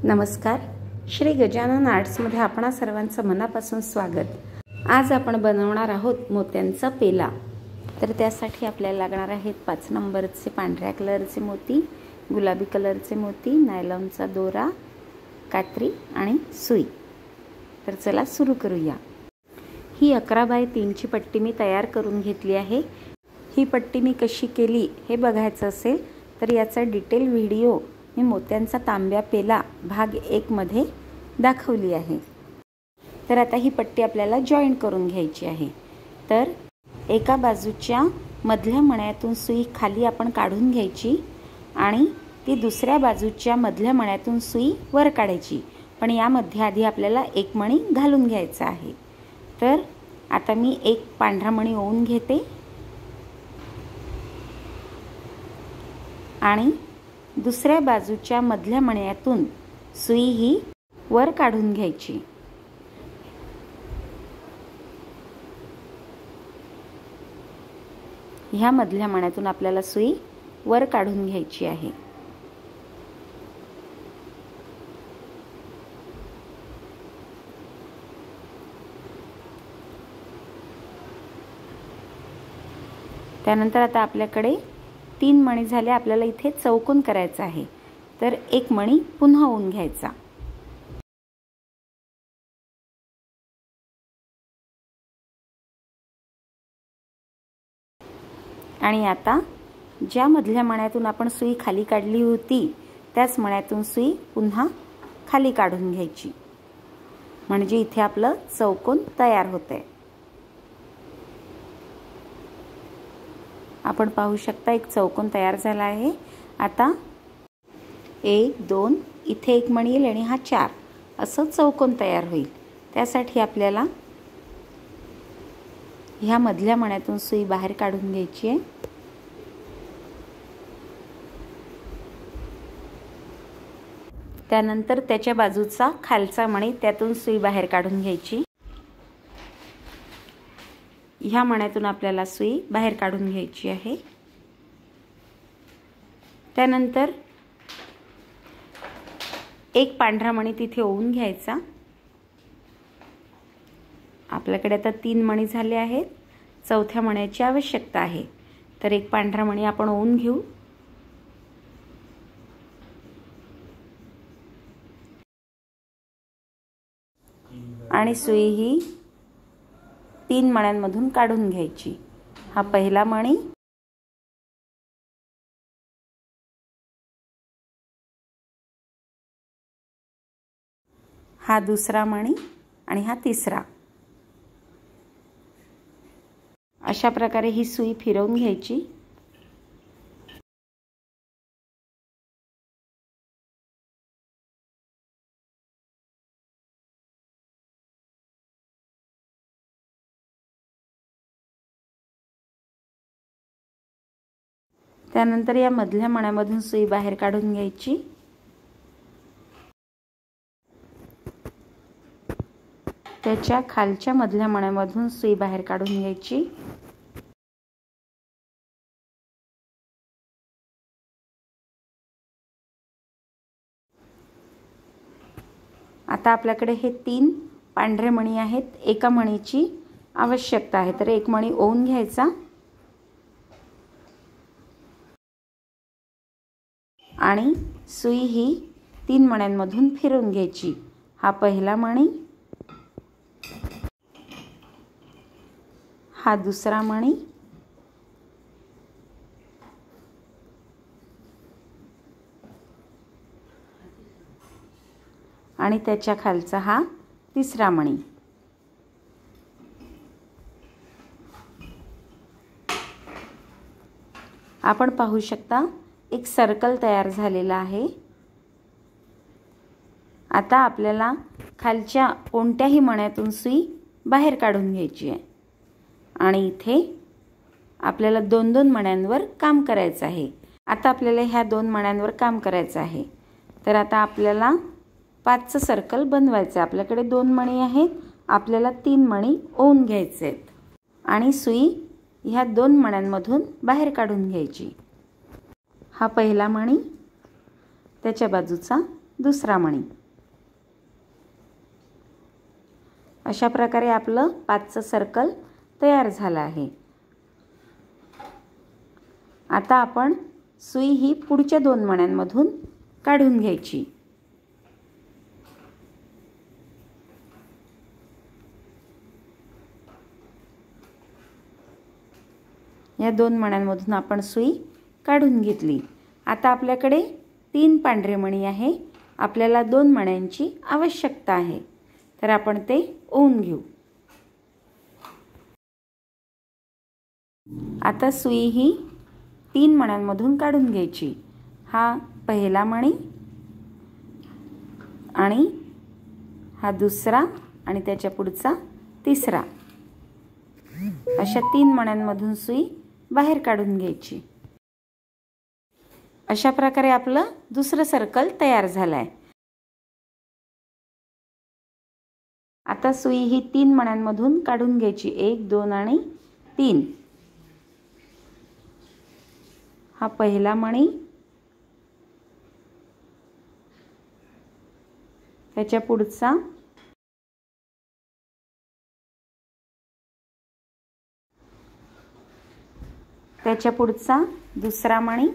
नमस्कार. श्री गजानन आर्ट्समध्ये आपणा सर्वांचं मनापासून स्वागत. आज आपण बनवणार आहोत मोत्यांचा पेला. तर त्यासाठी आपल्याला लागणार आहेत 5 नंबरचे पांढऱ्या कलरचे मोती, गुलाबी कलरचे मोती, नायलॉनचा दोरा, कात्री आणि सुई. तर चला सुरू करूया. ही 11 बाय 3 ची पट्टी मी तयार करून घेतली आहे. ही पट्टी मी कशी केली हे बघायचं असेल तर याचा डिटेल व्हिडिओ मी मोत्यांचा तांब्या पेला भाग 1 मध्ये दाखवली आहे. तर आता ही पट्टी आपल्याला जॉईंट करून घ्यायची आहे. तर एका बाजूच्या मधल्या मण्यातून सुई खाली आपण काढून घ्यायची आणि ती दुसऱ्या बाजूच्या मधल्या मण्यातून सुई वर काढायची. पण यामध्ये आधी आपल्याला एक मणी घालून घ्यायचा आहे. तर आता मी एक पांढरा मणी ओवून घेते आणि दुसऱ्या बाजूच्या मधल्या मण्यातून सुई ही वर काढून घ्यायची. ह्या मधल्या मण्यातून आपल्याला सुई वर काढून घ्यायची आहे. त्यानंतर आता आपल्याकडे 3 मणी झाले. आपल्याला इथे चौकोन करायचा आहे. तर एक मणी पुन्हा ओवून घ्यायचा. आणि आता ज्या मधल्या मण्यातून आपण सुई खाली काढली होती त्याच मण्यातून सुई पुन्हा खाली काढून घ्यायची. म्हणजे इथे आपलं चौकोन तयार होतंय. आपण पाहू शकता एक चौकोन तयार झाला आहे. आता 1 2 इथे एक मणी येईल आणि हा 4 असं चौकोन तयार होईल. त्यासाठी आपल्याला ह्या मधल्या मण्यातून सुई बाहेर काढून घ्यायची आहे. त्यानंतर त्याच्या बाजूचा खालचा मणी त्यातून सुई बाहेर काढून घ्यायची. ह्या मण्यातून आपल्याला सुई बाहेर काढून घ्यायची आहे. त्यानंतर एक पांढरा मणी तिथे ओवून घ्यायचा. आपल्याकडे आता 3 मणी झाले आहेत. चौथ्या मण्याची आवश्यकता आहे. तर एक पांढरा मणी आपण ओवून घेऊ. आणि सुई ही 3 मण्यांमधून काढून घ्यायची. हा पहिला मणी, हा दुसरा मणी आणि हा तिसरा. अशा प्रकारे ही सुई फिरवून घ्यायची. त्यानंतर या मधल्या मण्यामधून सुई बाहेर काढून घ्यायची. त्याच्या खालच्या मधल्या मण्यामधून सुई बाहेर काढून घ्यायची. आता आपल्याकडे हे 3 पांढरे मणी आहेत. एका मणीची आवश्यकता आहे. तर एक मणी ओवून घ्यायचा आणि सुई ही 3 मण्यांमधून फिरवून घ्यायची. हा पहिला मणी, हा दुसरा मणी आणि त्याच्या खालचा हा तिसरा मणी. आपण पाहू शकता एक सर्कल तयार झालेला आहे. आता आपल्याला खालच्या कोणत्याही मण्यातून सुई बाहेर काढून घ्यायची आहे. आणि इथे आपल्याला 2-2 मण्यांवर काम करायचं आहे. आता आपल्याला ह्या 2 मण्यांवर काम करायचं आहे. तर आता आपल्याला 5चं सर्कल बनवायचं आहे. आपल्याकडे 2 मणी आहेत. आपल्याला 3 मणी ओवून घ्यायचे आहेत आणि सुई ह्या 2 मण्यांमधून बाहेर काढून घ्यायची. हा पहिला मणी, त्याच्या बाजूचा दुसरा मणी। अशा प्रकारे आपलं 5चं सर्कल तयार झालं आहे। आता आपण सुई ही पुढच्या 2 मण्यांमधून काढून घ्यायची। या 2 मण्यांमधून आपण सुई काढून घेतली। आता आपल्याकडे 3 पांढरे मणी आहे। आपल्याला 2 मण्यांची आवश्यकता आहे, तर आपण ते ओवून घेऊ। आता सुई ही 3 मण्यांमधून काढून घ्यायची। हा पहिला मणी आणि हा दुसरा आणि त्याच्या पुढचा तिसरा, अशा 3 मण्यांमधून सुई बाहेर काढून घ्यायची। अशा प्रकारे आपलं दुसरं सर्कल तयार झालंय। आता सुई ही 3 मण्यांमधून काढून घ्यायची। 1 2 आणि 3। हा पहिला मणी, त्याच्या पुढचा, त्याच्या पुढचा दुसरा मणी,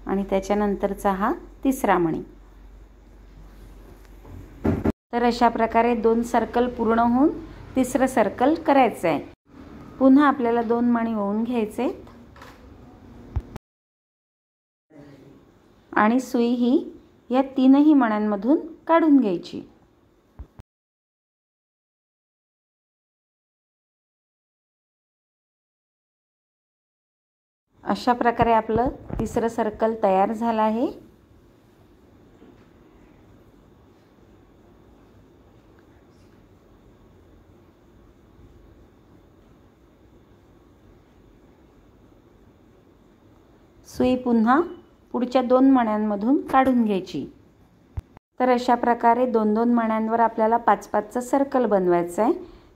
आणि त्याच्यानंतरचा हा तिसरा मणी। तर अशा प्रकारे 2 सर्कल पूर्ण होऊन तिसरं सर्कल करायचं आहे। पुन्हा आपल्याला 2 मणी ओवून घ्यायचे आणि सुई ही या 3ही मण्यांमधून काढून घ्यायची। अशा प्रकारे आपलं तिसरं सर्कल तयार झालं आहे। सुई पुन्हा पुढच्या 2 मण्यांमधून काढून घ्यायची। तर अशा प्रकारे 2-2 मण्यांवर आपल्याला 5-5चं सर्कल बनवायचं आहे।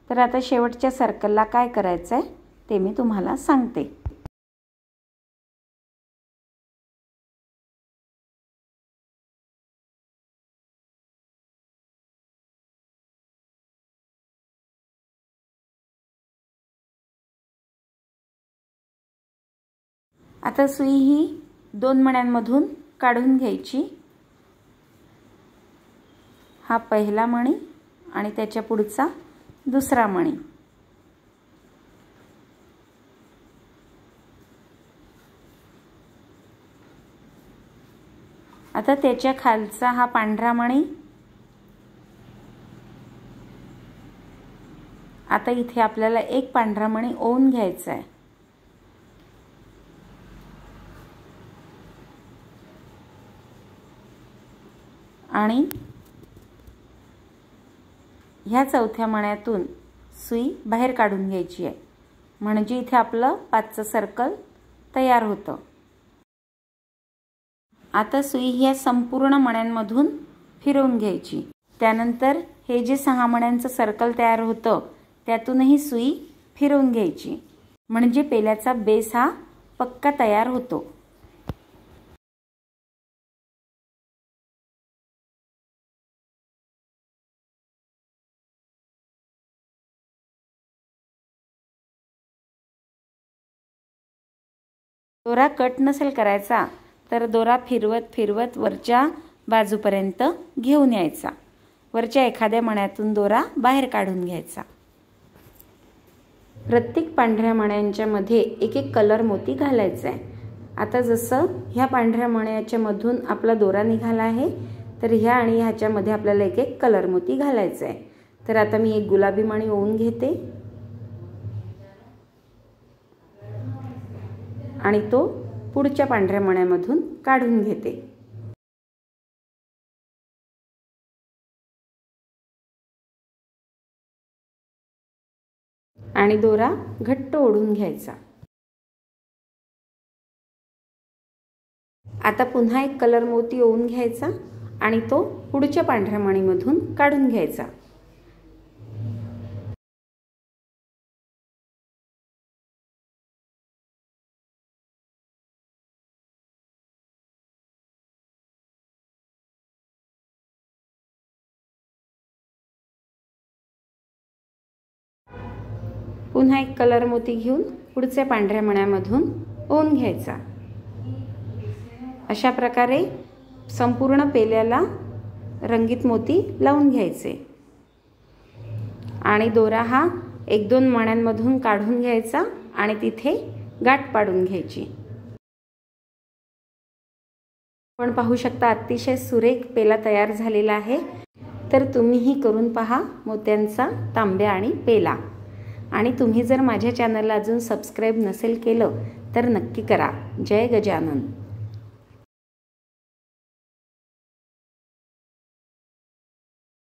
तर आता शेवटच्या सर्कलला काय करायचं आहे ते मी तुम्हाला सांगते। आता सुई ही 2 मण्यांमधून काढून घ्यायची। हा पहिला मणी आणि त्याच्या पुढचा दुसरा मणी। आता त्याच्या खालचा हा पांढरा मणी। आता इथे आपल्याला एक पांढरा मणी ओवून घ्यायचा आहे। आणि ह्या चौथ्या मण्यातून सुई बाहेर काढून घ्यायची आहे, म्हणजे इथे आपलं 5चं सर्कल तयार होतं। आता सुई ह्या संपूर्ण मण्यांमधून फिरवून घ्यायची। त्यानंतर हे जे 6 मण्यांचं सर्कल तयार होतं त्यातूनही सुई फिरवून घ्यायची, म्हणजे पेल्याचा बेस हा पक्का तयार होतो। दोरा कट नसेल करायचा तर दोरा फिरवत फिरवत वरच्या बाजूपर्यंत घेऊन यायचा। वरच्या एखाद्या मण्यातून दोरा बाहेर काढून घ्यायचा। प्रत्येक पांढऱ्या मण्यांच्या मध्ये एक एक कलर मोती घालायचा आहे। आता जसं ह्या पांढऱ्या मण्याच्या मधून आपला दोरा निघाला आहे, तर ह्या आणि ह्याच्या मध्ये आपल्याला एक एक कलर मोती घालायचा आहे। तर आता मी एक गुलाबी मणी ओवून घेते आणि तो पुढच्या पांढऱ्या मण्यामधून काढून घेते। आणि दोरा घट्ट ओढून घ्यायचा। आता पुन्हा एक कलर मोती ओवून घ्यायचा आणि तो पुढच्या पांढऱ्या मणीमधून काढून घ्यायचा। पुन्हा एक कलर मोती घेऊन पुढच्या पांढऱ्या मण्यामधून ओवून घ्यायचा। अशा प्रकारे संपूर्ण पेल्याला रंगीत मोती लावून घ्यायचे आणि दोरा हा 1-2 मण्यांमधून काढून घ्यायचा आणि तिथे गाठ पाडून घ्यायची। आपण पाहू शकता अतिशय सुरेख पेला तयार झालेला आहे। तर तुम्हीही करून पहा मोत्यांचा तांब्या आणि पेला। आणि तुम्ही जर माझ्या चॅनलला अजून सबस्क्राईब नसेल केलं तर नक्की करा। जय गजानन।